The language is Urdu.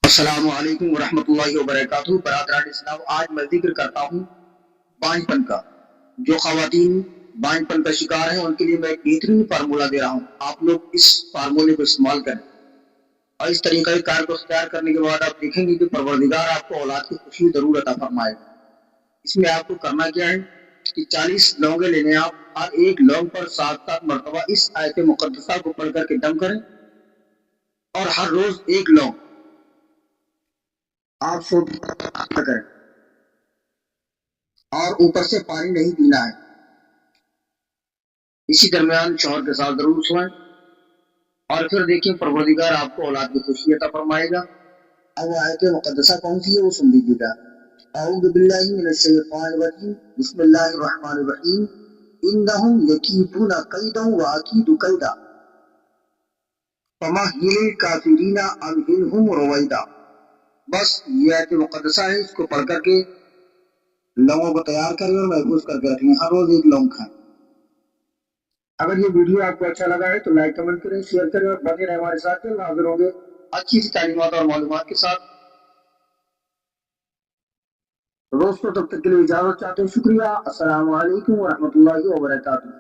السلام علیکم ورحمۃ اللہ وبرکاتہ۔ برادران اسلام، آج میں ذکر کرتا ہوں بانجھ پن کا۔ جو خواتین بانجھ پن کا شکار ہیں ان کے لیے میں ایک بہترین فارمولہ دے رہا ہوں، آپ لوگ اس فارمولے کو استعمال کریں اور اس طریقہ کار کو اختیار کرنے کے بعد آپ دیکھیں گے کہ پروردگار آپ کو اولاد کی خوشی ضرور عطا فرمائے گا۔ اس میں آپ کو کرنا کیا ہے کہ 40 لونگیں لینے، آپ ہر ایک لونگ پر 7 مرتبہ اس آیت مقدسہ کو پڑھ کر کے دم کریں اور ہر روز ایک لونگ آپ کریں اور اوپر سے پانی نہیں پینا ہے۔ اسی درمیان شوہر کے ساتھ ضرور سوئیں اور پھر دیکھیں پروردگار آپ کو اولاد کی خوشی عطا فرمائے گا۔ اب آیت مقدسہ کون سی ہے وہ سن لیجیے گا۔ اعوذ باللہ من الشیطان الرجیم، بسم اللہ الرحمن الرحیم۔ انہم یکیدون کیدا واکید کیدا فمہل الکافرین امہلہم رویدا۔ بس یہ آیت مقدسہ ہے، اس کو پڑھ کر کے لونگوں کو تیار کریں اور محفوظ کر کے رکھیں، ہر روز ایک لونگ کھائیں۔ اگر یہ ویڈیو آپ کو اچھا لگا ہے تو لائک کمنٹ کریں، شیئر کریں اور بنے رہیں ہمارے ساتھ، حاضر ہوں گے اچھی سی تعلیمات اور معلومات کے ساتھ۔ دوستوں تب تک کے لیے اجازت چاہتے ہیں، شکریہ، السلام علیکم ورحمۃ اللہ وبرکاتہ۔